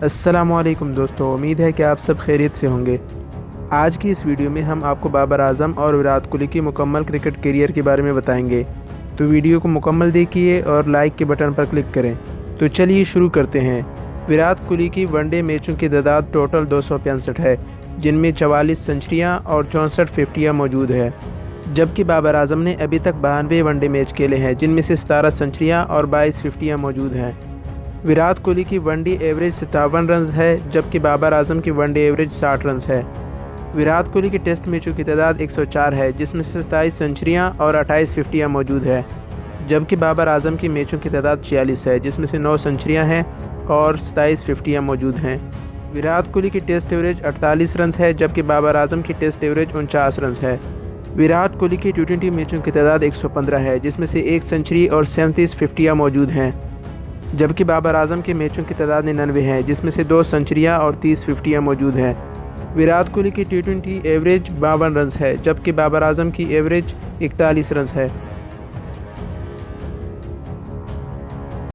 अस्सलामुअलैकुम दोस्तों, उम्मीद है कि आप सब खैरियत से होंगे। आज की इस वीडियो में हम आपको बाबर आजम और विराट कोहली की मुकम्मल क्रिकेट करियर के बारे में बताएंगे। तो वीडियो को मुकम्मल देखिए और लाइक के बटन पर क्लिक करें। तो चलिए शुरू करते हैं। विराट कोहली की वनडे मैचों की तादाद टोटल 265 है, जिनमें 44 सेंचुरियाँ और 64 फिफ्टियाँ मौजूद है। जबकि बाबर आजम ने अभी तक 92 वनडे मैच खेले हैं, जिनमें से 17 सेंचुरियाँ और 22 फिफ्टियाँ मौजूद हैं। विराट कोहली की वनडे एवरेज 57 रन है, जबकि बाबर आजम की वनडे एवरेज 60 रन है। विराट कोहली की टेस्ट मैचों की तादाद 104 है, जिसमें से 27 सेंचुरियां और 28 फिफ्टियां मौजूद है। जबकि बाबर आजम की मैचों की तादाद 46 है, जिसमें से 9 सेंचुरियां हैं और 27 फिफ्टियां मौजूद हैं। विराट कोहली की टेस्ट एवरेज 48 रन है, जबकि बाबर आजम की टेस्ट एवरेज 49 रन है। विराट कोहली की T20 मैचों की तादाद 115 है, जिसमें से 1 सेंचुरी और 37 फिफ्टियां मौजूद हैं। जबकि बाबर आजम के मैचों की तादाद 99 है, जिसमें से 2 सेंचुरियाँ और 30 फिफ्टियाँ मौजूद हैं। विराट कोहली की T20 एवरेज 52 रन है, जबकि बाबर आजम की एवरेज 41 रन है।